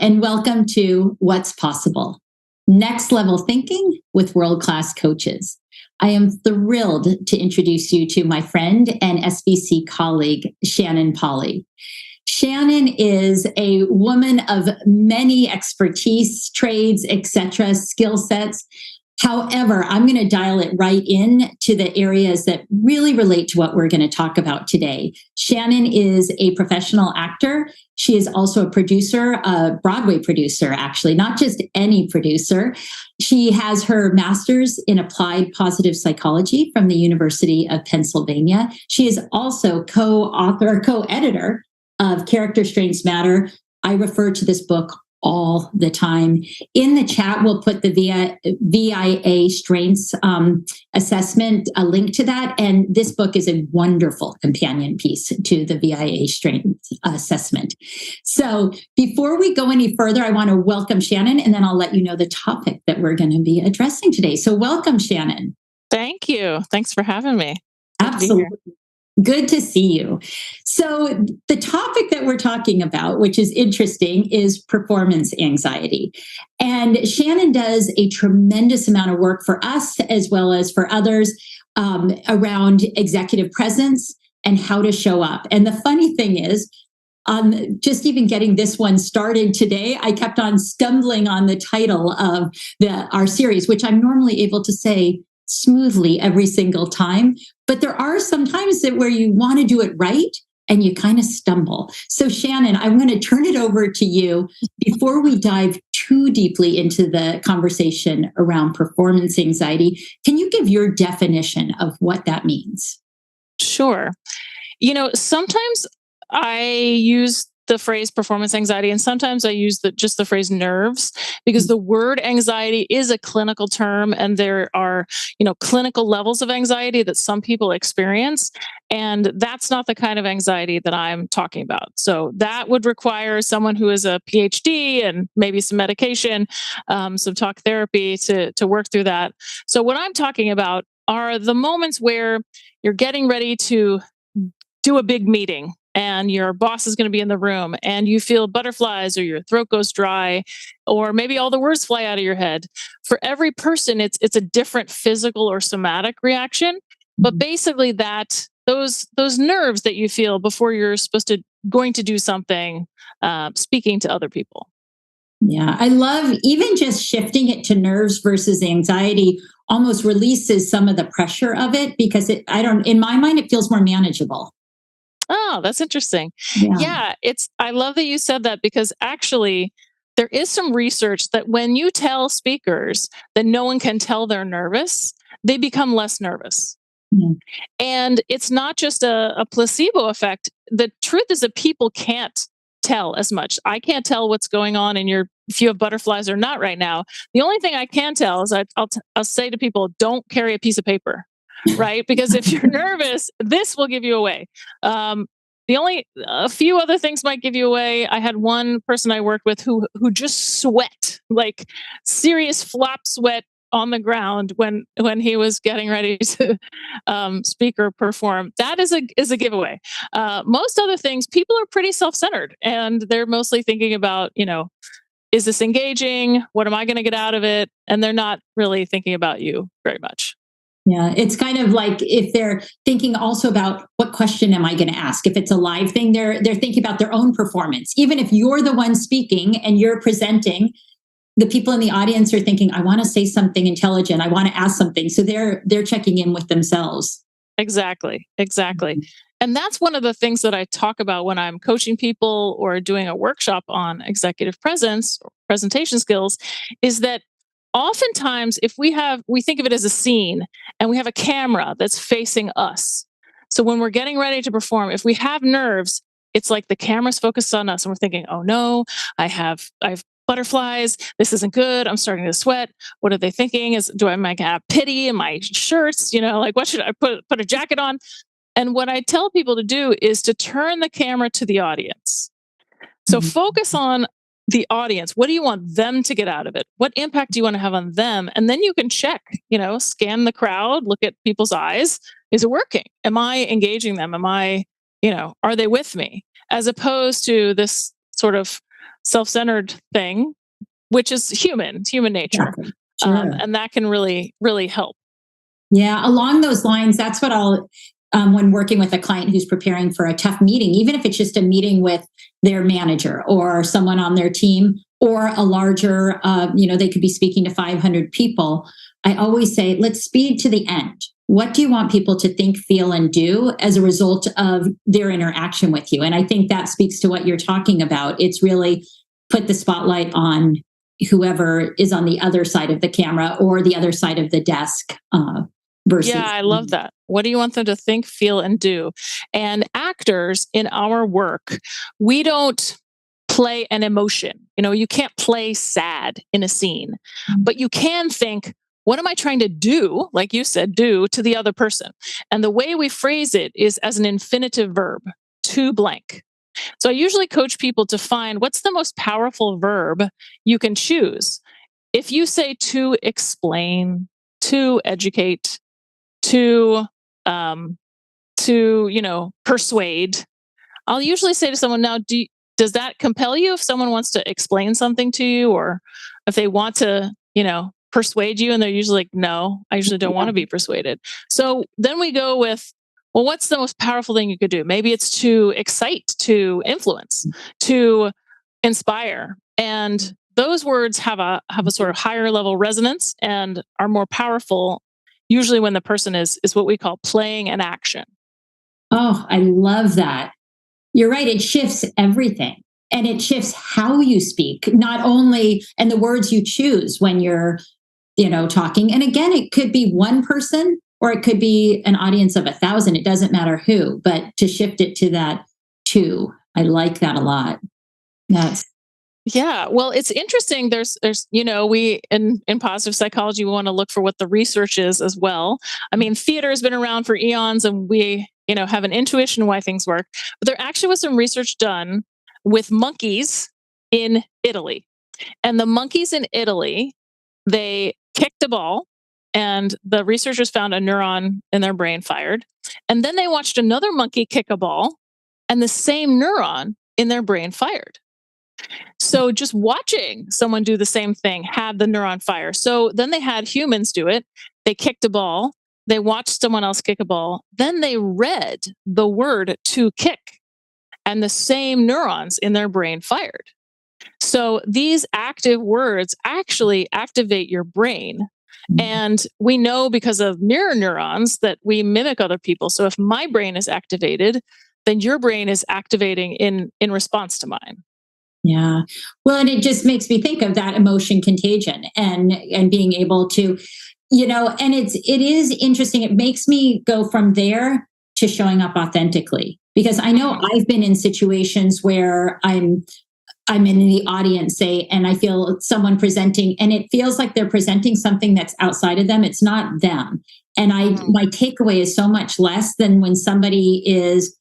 and welcome to What's Possible, Next Level Thinking with World-Class Coaches. I am thrilled to introduce you to my friend and SBC colleague, Shannon Polly. Shannon is a woman of many expertise, trades, etc., skill sets. However, I'm going to dial it right in to the areas that really relate to what we're going to talk about today. Shannon is a professional actor. She is also a producer, a Broadway producer, actually, not just any producer. She has her master's in applied positive psychology from the University of Pennsylvania. She is also co-author, co-editor of Character Strengths Matter. I refer to this book all the time. In the chat, we'll put the VIA Strengths assessment, a link to that. And this book is a wonderful companion piece to the VIA Strengths assessment. So before we go any further, I want to welcome Shannon, and then I'll let you know the topic that we're going to be addressing today. So welcome, Shannon. Thank you. Thanks for having me. Absolutely. Good to see you. So the topic that we're talking about, which is interesting, is performance anxiety. And Shannon does a tremendous amount of work for us as well as for others around executive presence and how to show up. And the funny thing is, just even getting this one started today, I kept on stumbling on the title of our series, which I'm normally able to say smoothly every single time. But there are some times where you want to do it right and you kind of stumble. So Shannon, I'm going to turn it over to you before we dive too deeply into the conversation around performance anxiety. Can you give your definition of what that means? Sure. Sometimes I use the phrase performance anxiety, and sometimes I use just the phrase nerves, because the word anxiety is a clinical term, and there are, clinical levels of anxiety that some people experience, and that's not the kind of anxiety that I'm talking about. So that would require someone who is a PhD and maybe some medication, some talk therapy to work through that. So what I'm talking about are the moments where you're getting ready to do a big meeting and your boss is going to be in the room and you feel butterflies or your throat goes dry, or maybe all the words fly out of your head. For every person, it's a different physical or somatic reaction. But basically those nerves that you feel before you're going to do something, speaking to other people. Yeah, I love even just shifting it to nerves versus anxiety almost releases some of the pressure of it, because in my mind, it feels more manageable. Oh, that's interesting. Yeah, I love that you said that, because actually there is some research that when you tell speakers that no one can tell they're nervous, they become less nervous. And it's not just a placebo effect. The truth is that people can't tell as much. I can't tell what's going on if you have butterflies or not right now. The only thing I can tell is I'll say to people, don't carry a piece of paper. Right? Because if you're nervous, this will give you away. A few other things might give you away. I had one person I worked with who just sweat, like serious flop sweat on the ground when he was getting ready to speak or perform. That is a giveaway. Most other things, people are pretty self-centered, and they're mostly thinking about, is this engaging? What am I going to get out of it? And they're not really thinking about you very much. Yeah, it's kind of like if they're thinking also about what question am I going to ask? If it's a live thing, they're thinking about their own performance. Even if you're the one speaking and you're presenting, the people in the audience are thinking, I want to say something intelligent. I want to ask something. So they're checking in with themselves. Exactly. And that's one of the things that I talk about when I'm coaching people or doing a workshop on executive presence or presentation skills, is that oftentimes if we think of it as a scene and we have a camera that's facing us. So when we're getting ready to perform, if we have nerves, it's like the camera's focused on us and we're thinking, oh no, I have butterflies. This isn't good. I'm starting to sweat. What are they thinking? Am I have pity in my shirts? What should I put a jacket on? And what I tell people to do is to turn the camera to the audience. So focus on the audience. What do you want them to get out of it? What impact do you want to have on them? And then you can check, scan the crowd, look at people's eyes. Is it working? Am I engaging them? Are they with me? As opposed to this sort of self-centered thing, which is human nature. Exactly. Sure. And that can really, really help. Yeah, along those lines, that's what I'll, when working with a client who's preparing for a tough meeting, even if it's just a meeting with their manager or someone on their team or a larger, they could be speaking to 500 people. I always say, let's speed to the end. What do you want people to think, feel, and do as a result of their interaction with you? And I think that speaks to what you're talking about. It's really put the spotlight on whoever is on the other side of the camera or the other side of the desk. Versus, yeah, I love that. What do you want them to think, feel, and do? And actors in our work, we don't play an emotion. You can't play sad in a scene, but you can think, what am I trying to do? Like you said, do to the other person. And the way we phrase it is as an infinitive verb, to blank. So I usually coach people to find what's the most powerful verb you can choose. If you say to explain, to educate, to persuade, I'll usually say to someone, now, does that compel you if someone wants to explain something to you, or if they want to, persuade you? And they're usually like, no, I usually don't want to be persuaded. So then we go with, well, what's the most powerful thing you could do? Maybe it's to excite, to influence, to inspire. And those words have a sort of higher level resonance and are more powerful usually when the person is what we call playing an action. Oh, I love that. You're right. It shifts everything. And it shifts how you speak, not only, and the words you choose when you're, talking. And again, it could be one person or it could be an audience of 1,000. It doesn't matter who, but to shift it to that two, I like that a lot. Yeah, well, it's interesting. There's, we in positive psychology, we want to look for what the research is as well. I mean, theater has been around for eons, and we, have an intuition why things work. But there actually was some research done with monkeys in Italy, and the monkeys in Italy, they kicked a ball, and the researchers found a neuron in their brain fired, and then they watched another monkey kick a ball, and the same neuron in their brain fired. So just watching someone do the same thing had the neuron fire. So then they had humans do it. They kicked a ball. They watched someone else kick a ball. Then they read the word to kick, and the same neurons in their brain fired. So these active words actually activate your brain. And we know because of mirror neurons that we mimic other people. So if my brain is activated, then your brain is activating in response to mine. Yeah. Well, and it just makes me think of that emotion contagion and being able to, and it is interesting. It makes me go from there to showing up authentically, because I know I've been in situations where I'm in the audience, say, and I feel someone presenting, and it feels like they're presenting something that's outside of them. It's not them. And my takeaway is so much less than when somebody is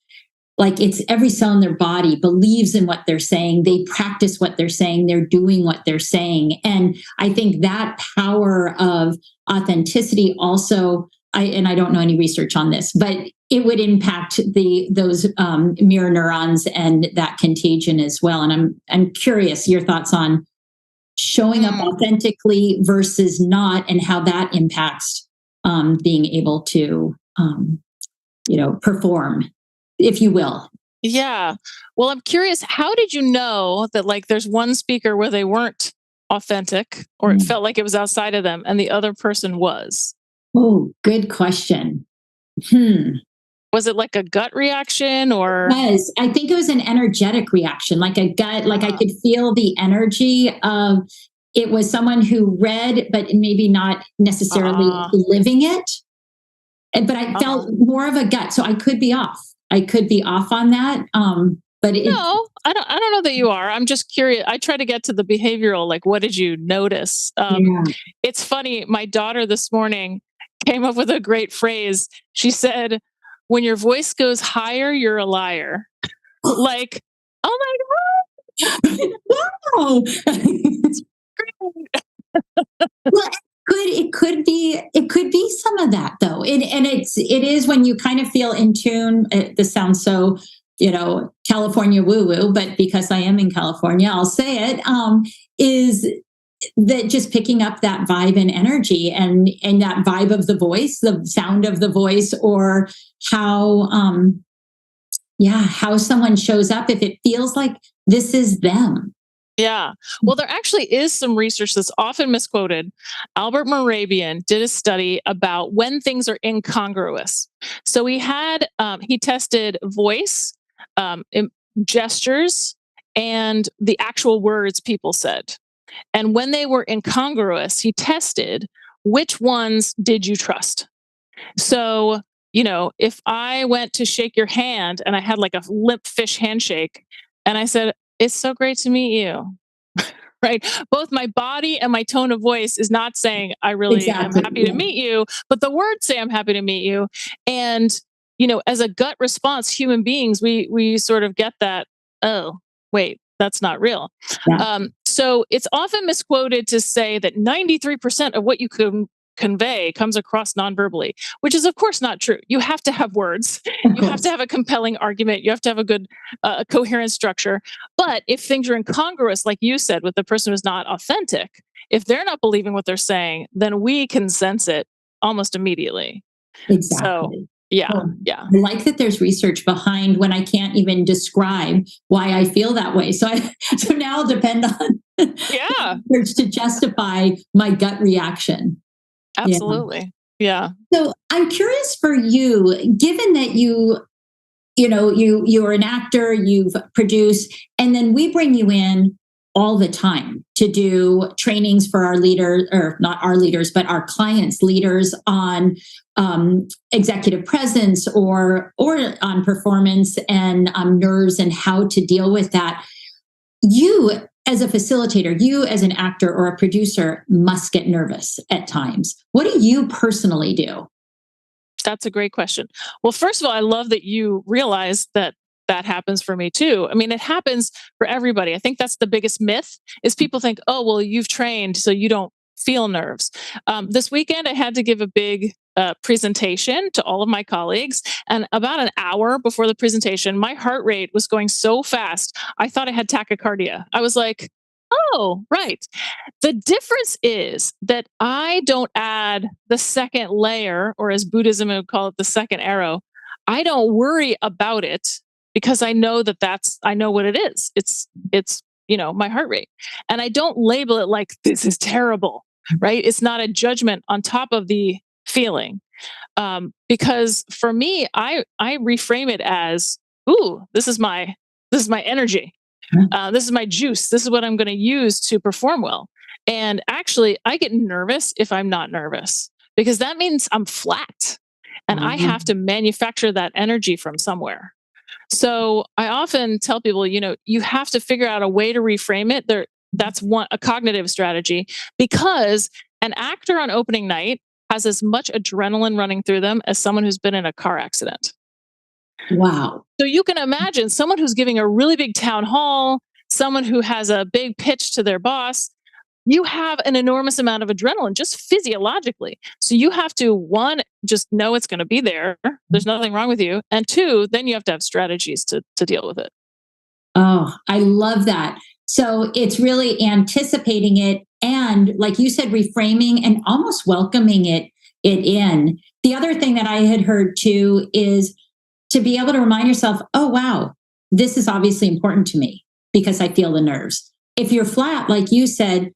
like, it's every cell in their body believes in what they're saying. They practice what they're saying. They're doing what they're saying. And I think that power of authenticity also, I don't know any research on this, but it would impact those mirror neurons and that contagion as well. And I'm curious your thoughts on showing up authentically versus not, and how that impacts being able to perform, if you will. Yeah. Well, I'm curious, how did you know that, like, there's one speaker where they weren't authentic, or it felt like it was outside of them, and the other person was? Oh, good question. Was it like a gut reaction, or? Yes, I think it was an energetic reaction, like a gut, like I could feel the energy of, it was someone who read, but maybe not necessarily living it. But I felt more of a gut. So I could be off. I could be off on that. But no, I don't know that you are. I'm just curious. I try to get to the behavioral, like, what did you notice? It's funny. My daughter this morning came up with a great phrase. She said, when your voice goes higher, you're a liar. Like, oh my God. Wow. Well, it could be some of that though. It is when you kind of feel in tune. This sounds so California woo-woo, but because I am in California, I'll say it, is that just picking up that vibe and energy and that vibe of the voice, the sound of the voice, or how someone shows up, if it feels like this is them. Yeah. Well, there actually is some research that's often misquoted. Albert Mehrabian did a study about when things are incongruous. So he tested voice, gestures, and the actual words people said. And when they were incongruous, he tested which ones did you trust. So, if I went to shake your hand and I had like a limp fish handshake and I said, "It's so great to meet you." Right? Both my body and my tone of voice is not saying I really am happy to meet you, but the words say I'm happy to meet you. And, as a gut response, human beings, we sort of get that, oh, wait, that's not real. Yeah. So it's often misquoted to say that 93% of what you can convey comes across nonverbally, which is of course not true. You have to have words. You have to have a compelling argument. You have to have a good coherent structure. But if things are incongruous, like you said, with the person who's not authentic, if they're not believing what they're saying, then we can sense it almost immediately. Exactly. So, yeah. I like that there's research behind when I can't even describe why I feel that way. So now I'll depend on research to justify my gut reaction. Absolutely. Yeah. So I'm curious for you, given that you're an actor, you've produced, and then we bring you in all the time to do trainings for our leaders, or not our leaders, but our clients' leaders on executive presence or on performance and nerves and how to deal with that. You, as a facilitator, you as an actor or a producer must get nervous at times. What do you personally do? That's a great question. Well, first of all, I love that you realize that happens for me too. I mean, it happens for everybody. I think that's the biggest myth is people think, oh, well, you've trained, so you don't feel nerves. This weekend, I had to give a big presentation to all of my colleagues. And about an hour before the presentation, my heart rate was going so fast, I thought I had tachycardia. I was like, oh, right. The difference is that I don't add the second layer, or as Buddhism would call it, the second arrow. I don't worry about it because I know I know what it is. It's my heart rate. And I don't label it like this is terrible, right? It's not a judgment on top of the feeling. Because for me, I reframe it as, ooh, this is my energy. This is my juice. This is what I'm going to use to perform well. And actually, I get nervous if I'm not nervous because that means I'm flat and I have to manufacture that energy from somewhere. So I often tell people, you have to figure out a way to reframe it. That's a cognitive strategy, because an actor on opening night has as much adrenaline running through them as someone who's been in a car accident. Wow. So you can imagine someone who's giving a really big town hall, someone who has a big pitch to their boss. You have an enormous amount of adrenaline just physiologically. So you have to, one, just know it's going to be there. There's nothing wrong with you. And two, then you have to have strategies to deal with it. Oh, I love that. So it's really anticipating it and, like you said, reframing and almost welcoming it in. The other thing that I had heard too is to be able to remind yourself, oh, wow, this is obviously important to me because I feel the nerves. If you're flat, like you said,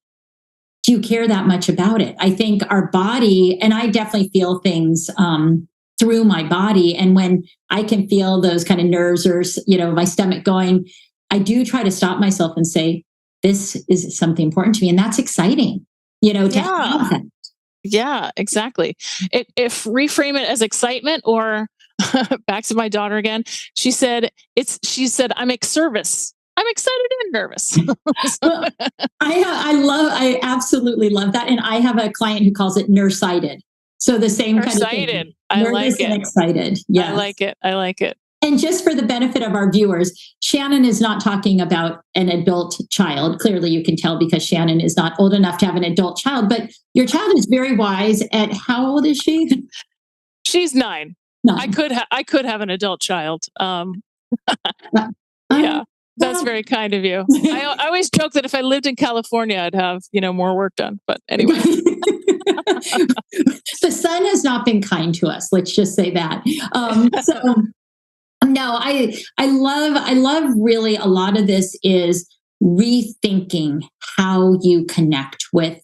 do you care that much about it? I think our body, and I definitely feel things through my body. And when I can feel those kind of nerves or, my stomach going, I do try to stop myself and say, this is something important to me. And that's exciting, to have that. Yeah, exactly. If reframe it as excitement, or back to my daughter again, she said, I'm service. I'm excited and nervous. Well, I absolutely love that. And I have a client who calls it nerve-sighted. So the same kind of thing. I like it. And excited. Yeah. I like it. And just for the benefit of our viewers, Shannon is not talking about an adult child. Clearly you can tell because Shannon is not old enough to have an adult child, but your child is very wise at, how old is she? She's 9. 9. I could have an adult child. Yeah, that's very kind of you. I always joke that if I lived in California, I'd have, more work done. But anyway. The sun has not been kind to us. Let's just say that. So no, I love really a lot of this is rethinking how you connect with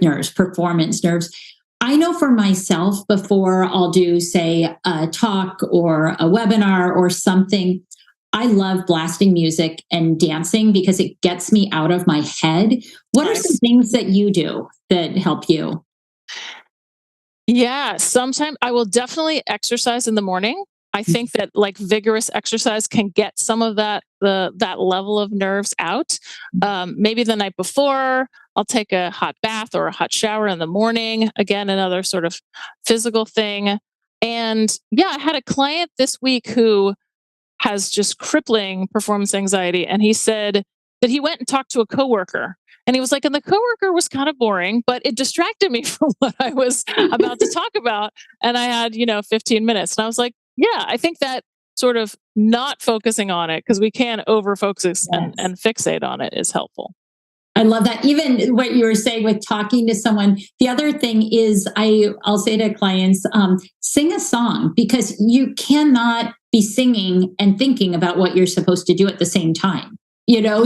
nerves, performance nerves. I know for myself, before I'll do, say, a talk or a webinar or something, I love blasting music and dancing because it gets me out of my head. What are some Nice. things that you do that help you? Yeah, sometimes I will definitely exercise in the morning. I think that like vigorous exercise can get some of that level of nerves out. Maybe the night before, I'll take a hot bath or a hot shower in the morning. Again, another sort of physical thing. And yeah, I had a client this week who has just crippling performance anxiety. And he said that he went and talked to a coworker. And he was like, and the coworker was kind of boring, but it distracted me from what I was about to talk about. And I had, 15 minutes. And I was like, yeah, I think that sort of not focusing on it, because we can over focus Yes. and fixate on it, is helpful. I love that. Even what you were saying with talking to someone. The other thing is, I'll say to clients, sing a song because you cannot be singing and thinking about what you're supposed to do at the same time.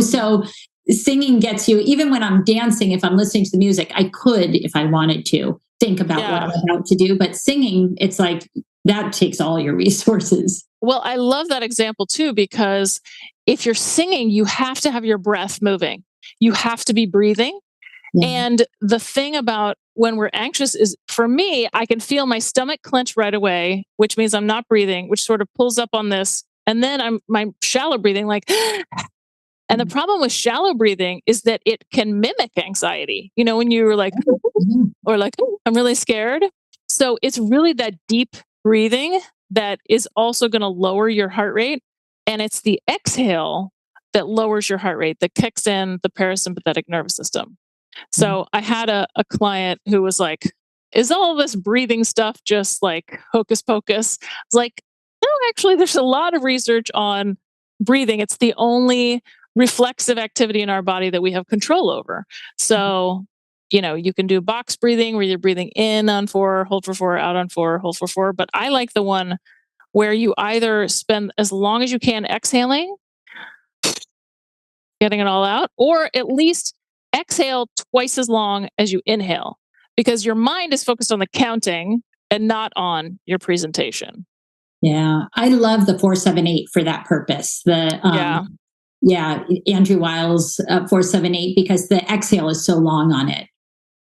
So singing gets you. Even when I'm dancing, if I'm listening to the music, I could, if I wanted to, think about what Yeah. I'm about to do. But singing, it's like that takes all your resources. Well, I love that example too, because if you're singing, you have to have your breath moving. You have to be breathing. Yeah. And the thing about when we're anxious is, for me, I can feel my stomach clench right away, which means I'm not breathing, which sort of pulls up on this. And then my shallow breathing, like, and the problem with shallow breathing is that it can mimic anxiety. When you're like, Mhm. or like, I'm really scared. So it's really that deep breathing that is also going to lower your heart rate. And it's the exhale that lowers your heart rate, that kicks in the parasympathetic nervous system. So I had a client who was like, is all this breathing stuff just like hocus pocus? It's like, no, actually, there's a lot of research on breathing. It's the only reflexive activity in our body that we have control over. So, you can do box breathing where you're breathing in on 4, hold for 4, out on 4, hold for 4. But I like the one where you either spend as long as you can exhaling, getting it all out, or at least exhale twice as long as you inhale, because your mind is focused on the counting and not on your presentation. Yeah, I love the 478 for that purpose. Yeah. Yeah, Andrew Wiles 478 because the exhale is so long on it.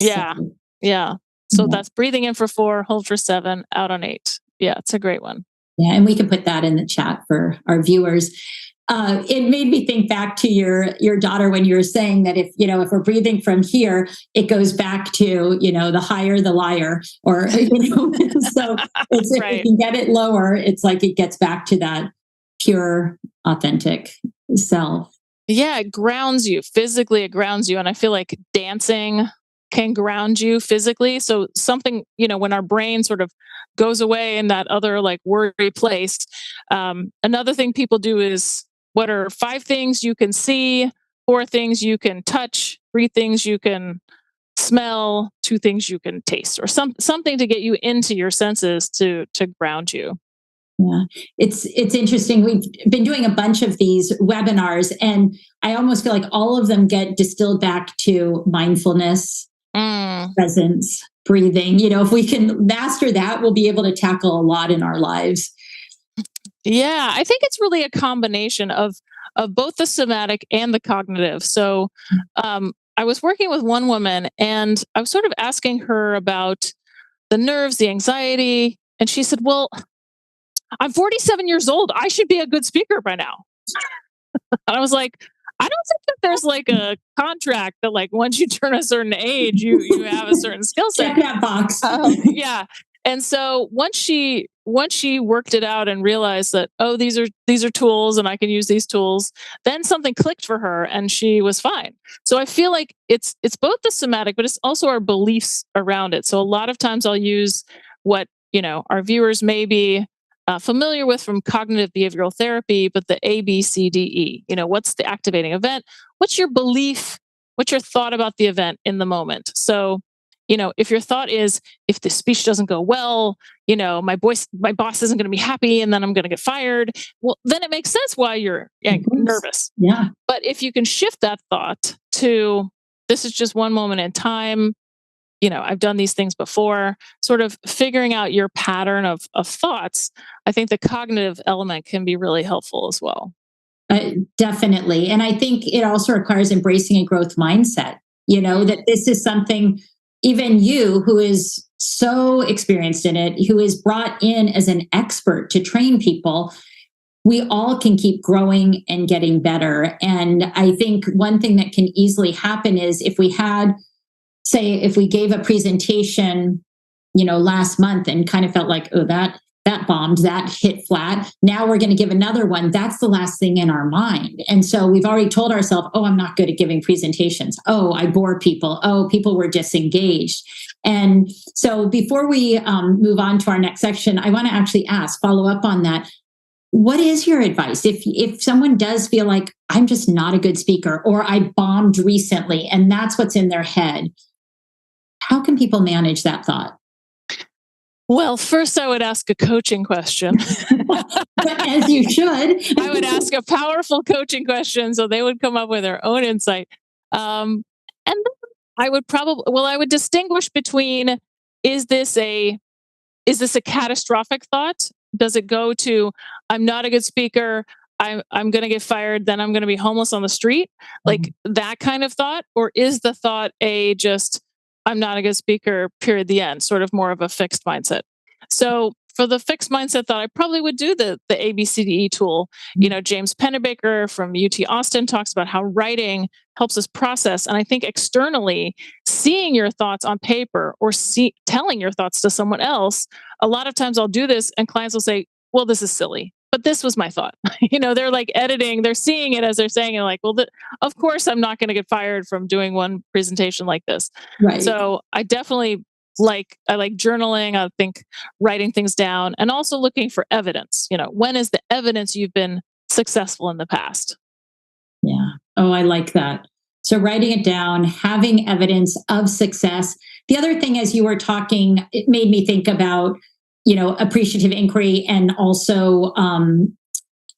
So Yeah. Yeah. So yeah, that's breathing in for 4, hold for 7, out on 8. Yeah, it's a great one. yeah, and we can put that in the chat for our viewers. It made me think back to your daughter when you were saying that if we're breathing from here, it goes back to the higher the liar, or so it's if we Right. can get it lower, it's like it gets back to that pure, authentic self. Yeah, it grounds you physically, it grounds you. And I feel like dancing can ground you physically. So something, when our brain sort of goes away in that other like worry place. Another thing people do is, what are 5 things you can see, 4 things you can touch, 3 things you can smell, 2 things you can taste, or something to get you into your senses to ground you. Yeah, it's interesting. We've been doing a bunch of these webinars, and I almost feel like all of them get distilled back to mindfulness, Mm. presence, breathing. If we can master that, we'll be able to tackle a lot in our lives. Yeah, I think it's really a combination of both the somatic and the cognitive. So, I was working with one woman, and I was sort of asking her about the nerves, the anxiety, and she said, "Well, I'm 47 years old. I should be a good speaker by now." And I was like, "I don't think that there's like a contract that like once you turn a certain age, you have a certain skill set." Check that box. Yeah. And so once she worked it out and realized that, oh, these are tools and I can use these tools, then something clicked for her and she was fine. So I feel like it's both the somatic, but it's also our beliefs around it. So a lot of times I'll use what our viewers may be familiar with from cognitive behavioral therapy, but the ABCDE. What's the activating event? What's your belief? What's your thought about the event in the moment? So, if your thought is, if the speech doesn't go well, my boss isn't going to be happy and then I'm going to get fired. Well, then it makes sense why you're nervous. Yeah. But if you can shift that thought to, this is just one moment in time, I've done these things before, sort of figuring out your pattern of thoughts, I think the cognitive element can be really helpful as well. Definitely. And I think it also requires embracing a growth mindset, that this is something, even you who is so experienced in it, who is brought in as an expert to train people, we all can keep growing and getting better. And I think one thing that can easily happen is if we gave a presentation, last month and kind of felt like, oh, that bombed, that hit flat. Now we're going to give another one. That's the last thing in our mind. And so we've already told ourselves, oh, I'm not good at giving presentations. Oh, I bore people. Oh, people were disengaged. And so before we move on to our next section, I want to actually follow up on that. What is your advice? If someone does feel like I'm just not a good speaker, or I bombed recently, and that's what's in their head, how can people manage that thought? Well, first I would ask a coaching question. As you should. I would ask a powerful coaching question so they would come up with their own insight. And then I would distinguish between, is this a catastrophic thought? Does it go to, I'm not a good speaker, I'm going to get fired, then I'm going to be homeless on the street, like that kind of thought? Or is the thought I'm not a good speaker, period, the end, sort of more of a fixed mindset? So for the fixed mindset thought, I probably would do the ABCDE tool. James Pennebaker from UT Austin talks about how writing helps us process. And I think externally, seeing your thoughts on paper or telling your thoughts to someone else, a lot of times I'll do this and clients will say, well, this is silly, but this was my thought. They're like editing, they're seeing it as they're saying it, like, well, of course I'm not going to get fired from doing one presentation like this. Right. So I definitely like journaling. I think writing things down and also looking for evidence. When is the evidence you've been successful in the past? Yeah. Oh, I like that. So writing it down, having evidence of success. The other thing, as you were talking, it made me think about, appreciative inquiry, and also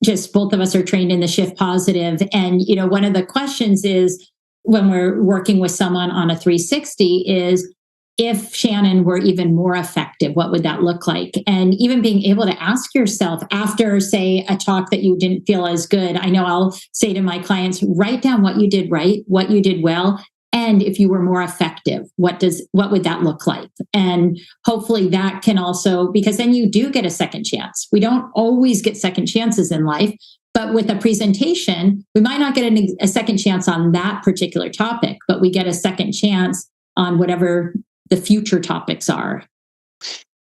just both of us are trained in the Shift Positive. And, one of the questions is when we're working with someone on a 360 is, if Shannon were even more effective, what would that look like? And even being able to ask yourself after, say, a talk that you didn't feel as good. I know I'll say to my clients, write down what you did right, what you did well, and if you were more effective, what would that look like? And hopefully that can also, because then you do get a second chance. We don't always get second chances in life, but with a presentation, we might not get a second chance on that particular topic, but we get a second chance on whatever the future topics are.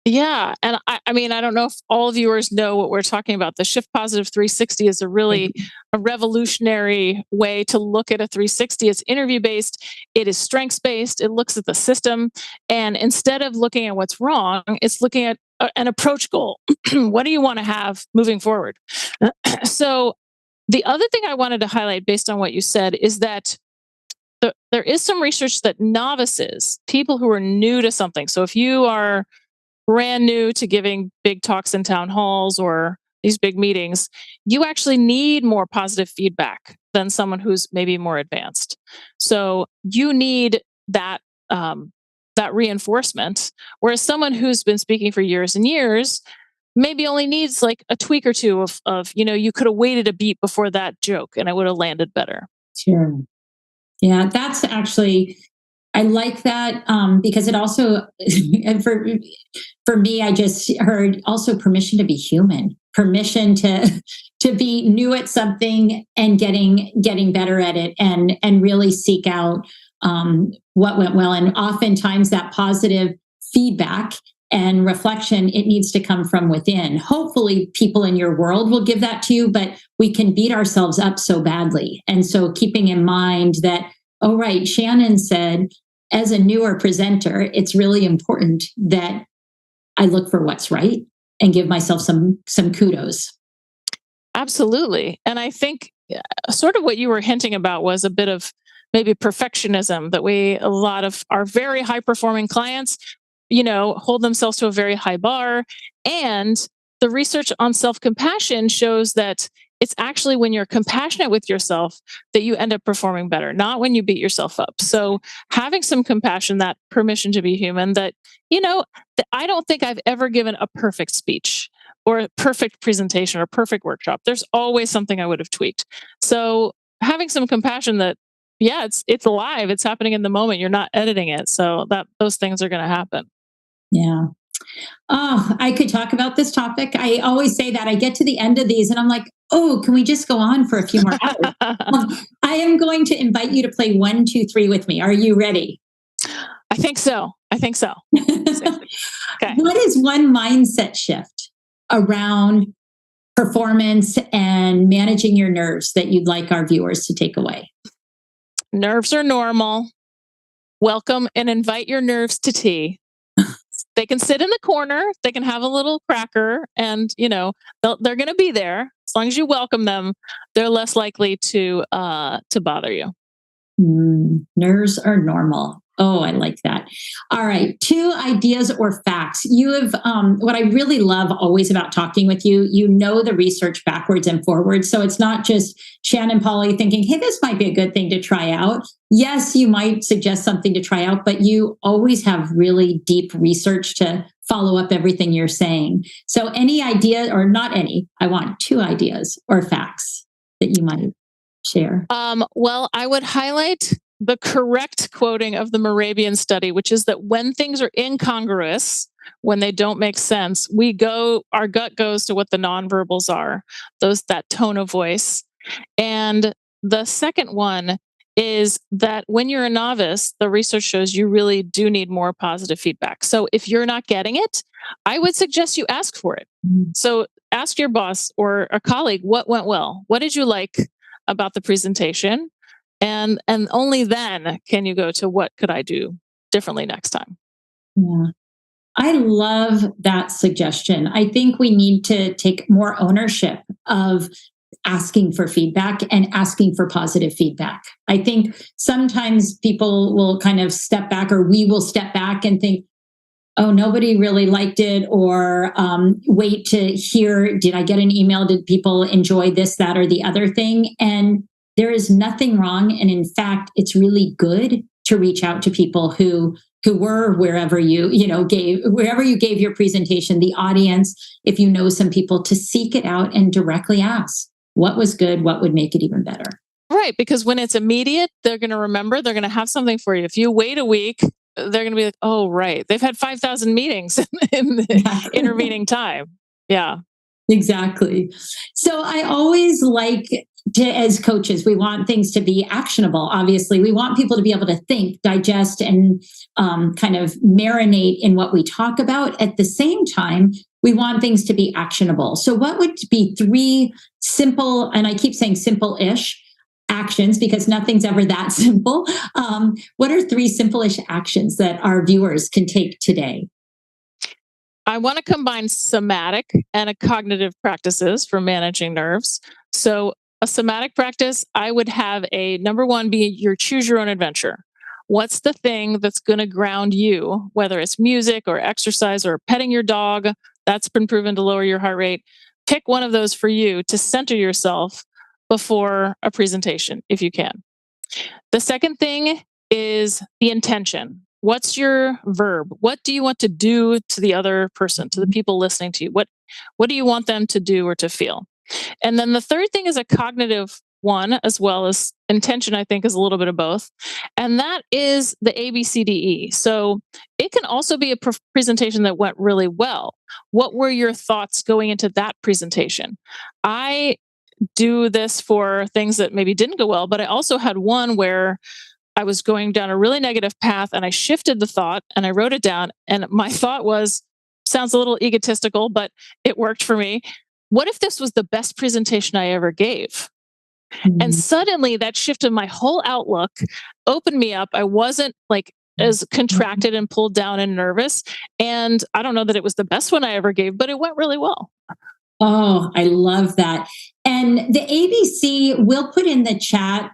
Yeah. And I mean, I don't know if all viewers know what we're talking about. The Shift Positive 360 is a revolutionary way to look at a 360. It's interview based. It is strengths based. It looks at the system. And instead of looking at what's wrong, it's looking at an approach goal. What do you want to have moving forward? So the other thing I wanted to highlight based on what you said is that there is some research that novices, people who are new to something. So if you are brand new to giving big talks in town halls or these big meetings, you actually need more positive feedback than someone who's maybe more advanced. So you need that reinforcement, whereas someone who's been speaking for years and years maybe only needs like a tweak or two of you could have waited a beat before that joke and it would have landed better. Sure. Yeah, that's actually, I like that because it also, and for me, I just heard also permission to be human, permission to be new at something and getting better at it, and really seek out what went well. And oftentimes that positive feedback and reflection, it needs to come from within. Hopefully people in your world will give that to you, but we can beat ourselves up so badly. And so keeping in mind that, oh, right, Shannon said, as a newer presenter, it's really important that I look for what's right and give myself some kudos. Absolutely. And I think sort of what you were hinting about was a bit of maybe perfectionism that a lot of our very high performing clients, hold themselves to a very high bar. And the research on self compassion shows that it's actually when you're compassionate with yourself that you end up performing better, not when you beat yourself up. So having some compassion, that permission to be human, that, I don't think I've ever given a perfect speech or a perfect presentation or perfect workshop. There's always something I would have tweaked. So having some compassion that, yeah, it's alive, it's happening in the moment. You're not editing it. So that those things are going to happen. Yeah. Oh, I could talk about this topic. I always say that I get to the end of these and I'm like, oh, can we just go on for a few more hours? I am going to invite you to play 1, 2, 3 with me. Are you ready? I think so. Okay. What is one mindset shift around performance and managing your nerves that you'd like our viewers to take away? Nerves are normal. Welcome and invite your nerves to tea. They can sit in the corner, they can have a little cracker, and they're going to be there. As long as you welcome them, they're less likely to bother you. Nerves are normal. Oh, I like that. All right. 2 ideas or facts. You have what I really love always about talking with you, the research backwards and forwards. So it's not just Shannon Polly thinking, hey, this might be a good thing to try out. Yes, you might suggest something to try out, but you always have really deep research to follow up everything you're saying. So any idea, or not any, I want 2 ideas or facts that you might share. Well, I would highlight the correct quoting of the Morabian study, which is that when things are incongruous, when they don't make sense, our gut goes to what the nonverbals are, that tone of voice. And the second one is that when you're a novice, the research shows you really do need more positive feedback. So if you're not getting it, I would suggest you ask for it. So ask your boss or a colleague, what went well? What did you like about the presentation? And only then can you go to what could I do differently next time? Yeah. I love that suggestion. I think we need to take more ownership of asking for feedback and asking for positive feedback. I think sometimes people will kind of step back, or we will step back and think, oh, nobody really liked it, or wait to hear, did I get an email? Did people enjoy this, that, or the other thing? And there is nothing wrong. And in fact, it's really good to reach out to people who were wherever you gave your presentation, the audience, if you know some people, to seek it out and directly ask what was good, what would make it even better. Right. Because when it's immediate, they're going to remember, they're going to have something for you. If you wait a week, they're going to be like, oh, right. They've had 5,000 meetings in the intervening time. Yeah. Exactly. So I always like as coaches, we want things to be actionable. Obviously, we want people to be able to think, digest, and kind of marinate in what we talk about. At the same time, we want things to be actionable. So what would be 3 simple, and I keep saying simple-ish, actions because nothing's ever that simple. What are 3 simple-ish actions that our viewers can take today? I want to combine somatic and cognitive practices for managing nerves. So a somatic practice, I would have a number 1 be your choose your own adventure. What's the thing that's going to ground you, whether it's music or exercise or petting your dog? That's been proven to lower your heart rate. Pick one of those for you to center yourself before a presentation, if you can. The second thing is the intention. What's your verb? What do you want to do to the other person, to the people listening to you? What do you want them to do or to feel? And then the third thing is a cognitive one, as well as intention, I think, is a little bit of both. And that is the ABCDE. So it can also be a presentation that went really well. What were your thoughts going into that presentation? I do this for things that maybe didn't go well, but I also had one where I was going down a really negative path and I shifted the thought and I wrote it down. And my thought was, sounds a little egotistical, but it worked for me. What if this was the best presentation I ever gave? And suddenly that shifted my whole outlook, opened me up. I wasn't like as contracted and pulled down and nervous. And I don't know that it was the best one I ever gave, but it went really well. Oh, I love that. And the ABC, we'll put in the chat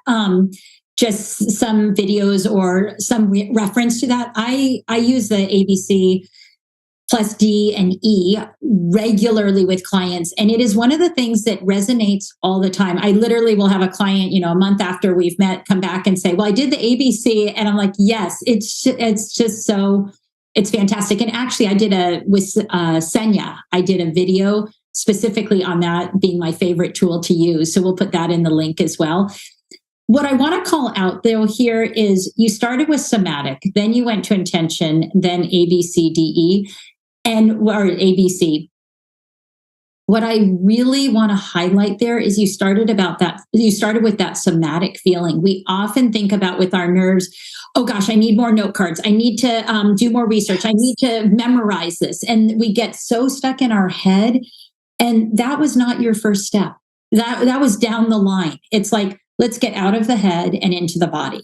just some videos or some reference to that. I use the ABC plus D and E regularly with clients. And it is one of the things that resonates all the time. I literally will have a client, a month after we've met, come back and say, well, I did the ABC. And I'm like, yes, it's just so, it's fantastic. And actually I did with Senya, I did a video specifically on that being my favorite tool to use. So we'll put that in the link as well. What I want to call out though here is you started with somatic, then you went to intention, then ABCDE. Or ABC. What I really want to highlight there is you started with that somatic feeling. We often think about with our nerves, oh gosh, I need more note cards. I need to do more research. I need to memorize this. And we get so stuck in our head. And that was not your first step. That was down the line. It's like, let's get out of the head and into the body.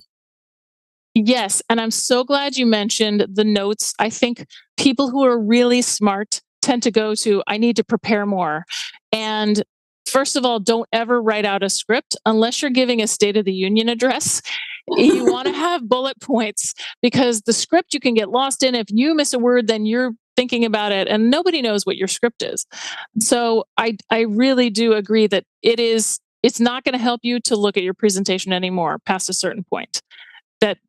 Yes. And I'm so glad you mentioned the notes. I think people who are really smart tend to go to, I need to prepare more. And first of all, don't ever write out a script unless you're giving a State of the Union address. You want to have bullet points because the script you can get lost in. If you miss a word, then you're thinking about it and nobody knows what your script is. So I really do agree that it's not going to help you to look at your presentation anymore past a certain point.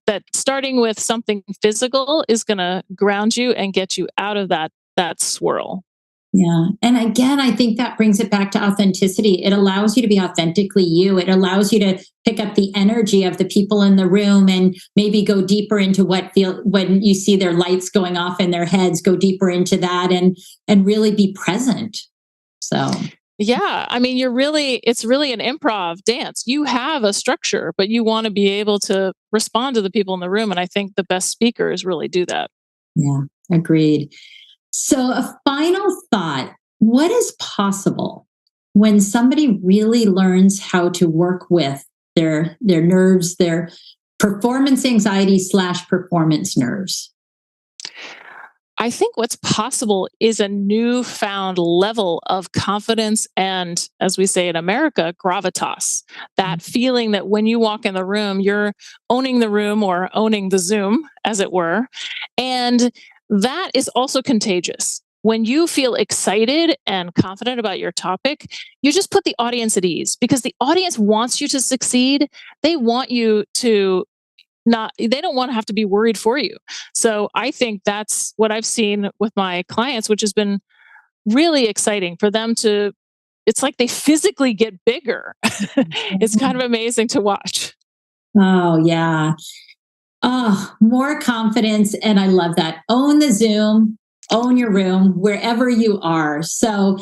That starting with something physical is going to ground you and get you out of that swirl. Yeah. And again, I think that brings it back to authenticity. It allows you to be authentically you. It allows you to pick up the energy of the people in the room and maybe go deeper into when you see their lights going off in their heads, go deeper into that and really be present. So yeah, I mean, it's really an improv dance. You have a structure, but you want to be able to respond to the people in the room. And I think the best speakers really do that. Yeah, agreed. So a final thought, what is possible when somebody really learns how to work with their nerves, their performance anxiety / performance nerves? I think what's possible is a newfound level of confidence and, as we say in America, gravitas. That feeling that when you walk in the room, you're owning the room or owning the Zoom, as it were. And that is also contagious. When you feel excited and confident about your topic, you just put the audience at ease because the audience wants you to succeed. They want you to they don't want to have to be worried for you. So I think that's what I've seen with my clients, which has been really exciting for them it's like they physically get bigger. It's kind of amazing to watch. Oh, yeah. Oh, more confidence. And I love that. Own the Zoom, own your room, wherever you are. So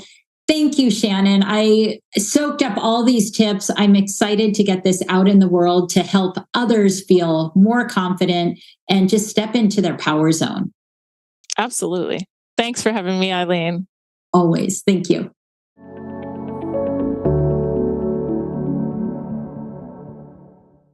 thank you, Shannon. I soaked up all these tips. I'm excited to get this out in the world to help others feel more confident and just step into their power zone. Absolutely. Thanks for having me, Eileen. Always. Thank you.